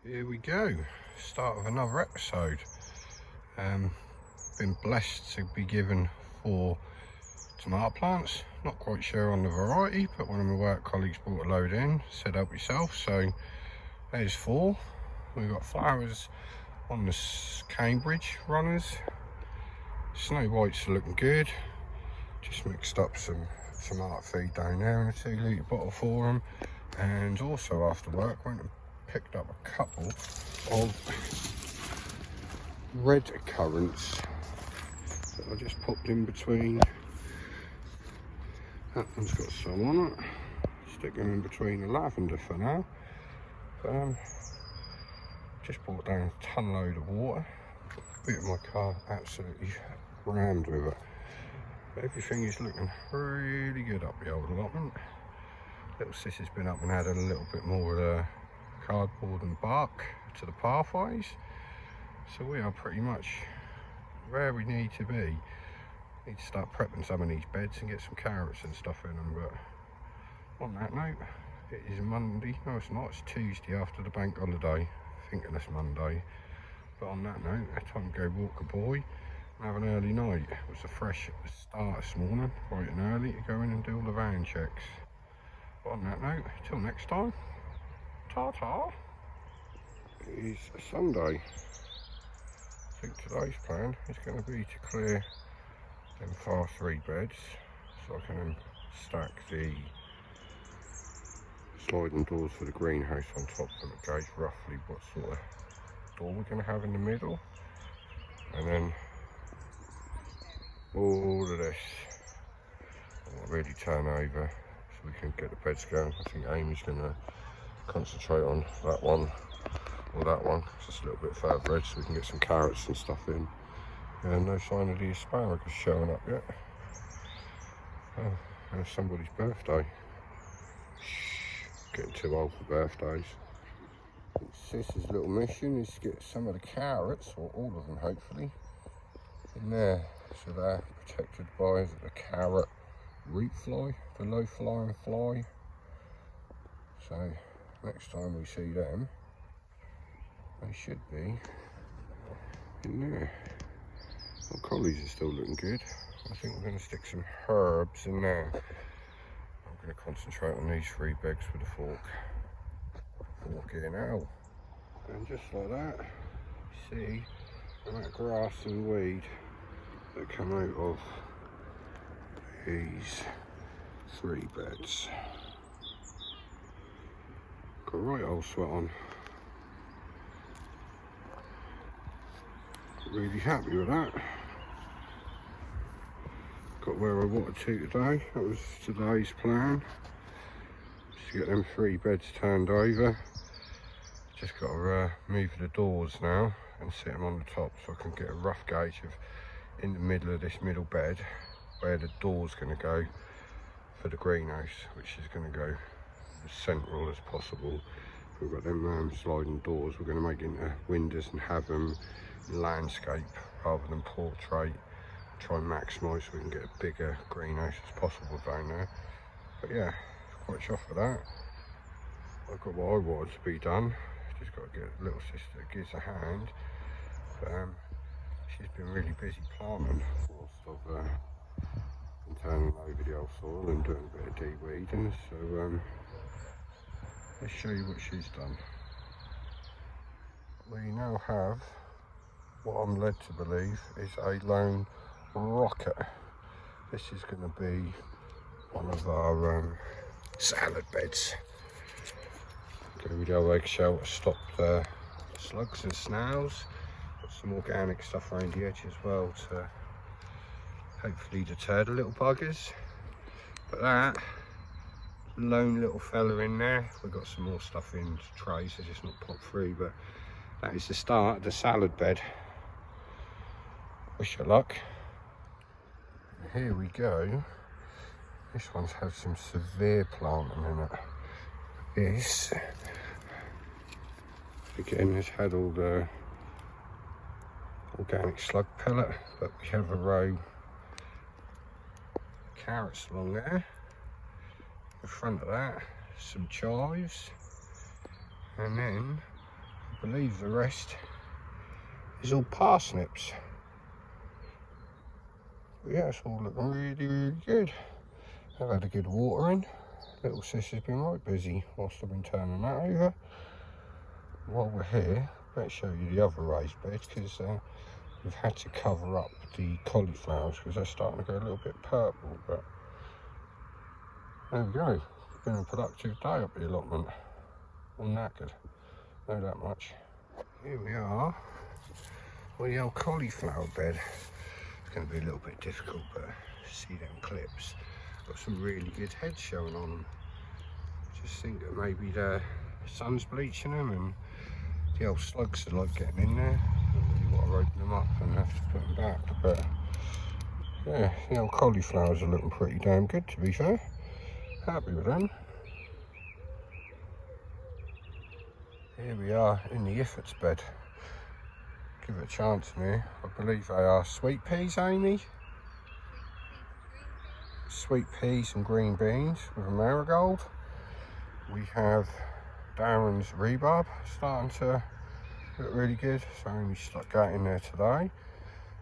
Here we go, start of another episode. Been blessed to be given 4 tomato plants. Not quite sure on the variety, but one of my work colleagues brought a load in, said help yourself, so there's 4. We've got flowers on the Cambridge runners. Snow whites are looking good. Just mixed up some tomato feed down there in a 2 litre bottle for them. And also after work went and picked up a couple of red currants that I just popped in between. That one's got some on it. Stick them in between the lavender for now. Just brought down a ton load of water. Bit of my car absolutely rammed with it. But everything is looking really good up the old allotment. Little sis has been up and added a little bit more of the cardboard and bark to the pathways. So we are pretty much where we need to be. Need to start prepping some of these beds and get some carrots and stuff in them. But on that note, it is Monday. No, it's not. It's Tuesday after the bank holiday. Thinking it's Monday. But on that note, it's time to go walk a boy and have an early night. It was a fresh start this morning, bright and early, to go in and do all the van checks. But on that note, till next time, ta-ta. It is a Sunday. I think today's plan is going to be to clear them far 3 beds so I can then stack the sliding doors for the greenhouse on top of it, gauge roughly what sort of door we're going to have in the middle, and then all of this will really turn over so we can get the beds going. I think Amy's going to concentrate on that one or that one, just a little bit further edge so we can get some carrots and stuff in. And no sign of the asparagus showing up yet. Oh, and it's somebody's birthday. Shh, getting too old for birthdays. Sis's little mission is to get some of the carrots, or all of them hopefully, in there so they're protected by the carrot root fly, the low flying fly. So next time we see them, they should be in there. Our collies are still looking good. I think we're going to stick some herbs in there. I'm going to concentrate on these 3 bags with a fork. Fork in now. And just like that, you see that grass and weed that come out of these 3 beds. Got a right old sweat on. Really happy with that. Got where I wanted to today. That was today's plan. Just to get them 3 beds turned over. Just got to move the doors now and sit them on the top so I can get a rough gauge of in the middle of this middle bed where the door's going to go for the greenhouse, which is going to go as central as possible. We've got them sliding doors. We're going to make into windows and have them landscape rather than portrait. Try and maximise so we can get a bigger greenhouse as possible down there. But yeah, quite chuffed for that. I've got what I wanted to be done. Just got to get a little sister that gives a hand. But she's been really busy planting whilst I've been turning over the old soil and doing a bit of de-weeding. So let's show you what she's done. We now have what I'm led to believe is a lone rocket. This is going to be one of our salad beds. Go with the old eggshell to stop the slugs and snails. Got some organic stuff around the edge as well to hopefully deter the little buggers. But that lone little fella in there, we've got some more stuff in trays, they're just not popped through, but that is the start of the salad bed. Wish you luck. Here we go. This one's had some severe planting in it. This, again, has had all the organic slug pellet, but we have a row of carrots along there. In front of that, some chives, and then believe the rest is all parsnips. But yeah, it's all looking really, really good. I've had a good watering. Little sis has been right busy whilst I've been turning that over. While we're here, let's show you the other raised beds, because we've had to cover up the cauliflowers because they're starting to go a little bit purple. But there we go. It's been a productive day up the allotment. I'm knackered, know that much. Here we are on the old cauliflower bed. It's going to be a little bit difficult, but see them clips. Got some really good heads showing on them. Just think that maybe the sun's bleaching them and the old slugs are like getting in there. I don't really want to open them up and have to put them back, but yeah, the old cauliflowers are looking pretty damn good, to be fair. Happy with them. Here we are in the Ep18 bed. Give it a chance in here. I believe they are sweet peas, Amy. Sweet peas and green beans with a marigold. We have Darren's rhubarb starting to look really good, so Amy stuck that in there today.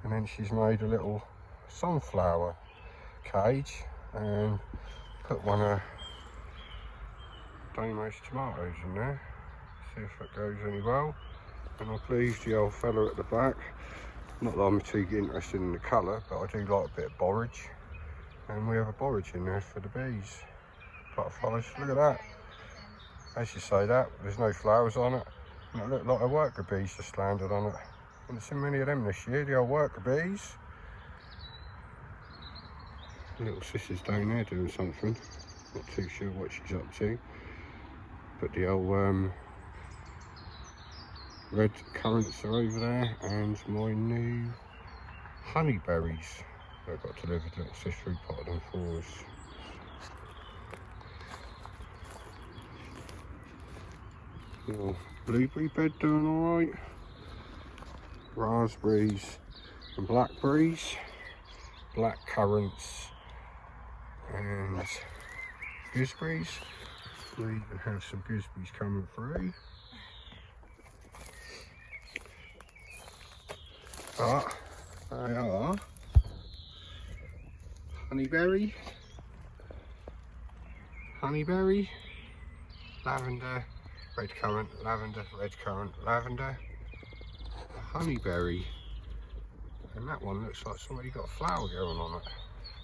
And then she's made a little sunflower cage and put one of Damo's tomatoes in there. See if that goes any well. And I pleased the old fella at the back. Not that I'm too interested in the colour, but I do like a bit of borage. And we have a borage in there for the bees. Butterflies, look at that. As you say that, there's no flowers on it. And it looked like a worker bees just landed on it. Haven't seen many of them this year, the old worker bees. Little sister's down there doing something. Not too sure what she's up to. But the old red currants are over there, and my new honeyberries. I got delivered, little sis repotted them for us. Little blueberry bed doing alright. Raspberries and blackberries. Black currants and gooseberries. We even have some gooseberries coming through. But they are honeyberry, lavender, red currant, lavender, red currant, lavender, honeyberry, and that one looks like somebody got a flower going on it.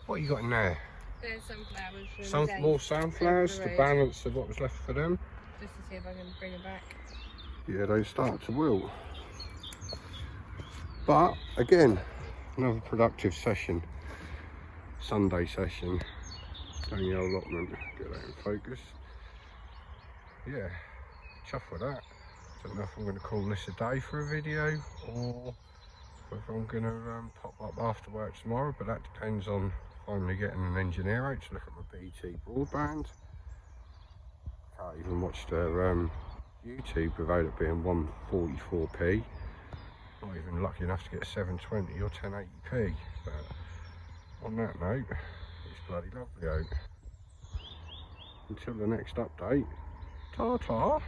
What you got in there? There's sunflowers. Some more sunflowers to balance of what was left for them. Just to see if I can bring them back. Yeah, they start to wilt. But again, another productive session. Sunday session. Doing the allotment. Get that in focus. Yeah, chuff with that. Don't know if I'm going to call this a day for a video or if I'm going to pop up after work tomorrow, but that depends on finally getting an engineer out to look at my BT broadband. Can't even watch their YouTube without it being 144p. Not even lucky enough to get 720 or 1080p, but on that note, it's bloody lovely out. Until the next update, ta-ta!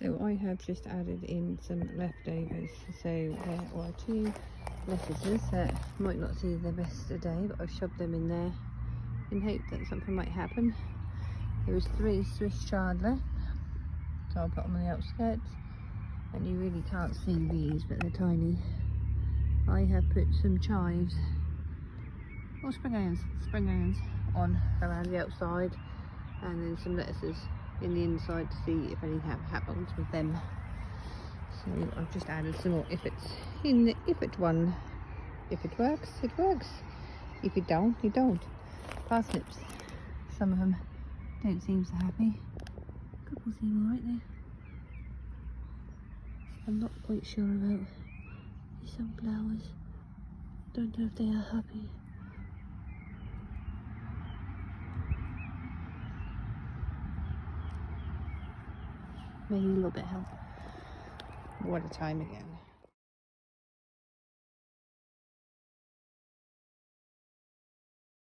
So I have just added in some leftovers. So there are 2 lettuces that might not see their best today, but I've shoved them in there in hope that something might happen. There was 3 Swiss chard left, so I'll put them on the outskirts. And you really can't see these, but they're tiny. I have put some chives, or spring onions on around the outside, and then some lettuces in the inside to see if anything happens with them. So I've just added some more. If it works, it works. If it don't, it don't. Parsnips. Some of them don't seem so happy. A couple seem alright there. I'm not quite sure about the sunflowers. Don't know if they are happy. Maybe a little bit of help. What a time again.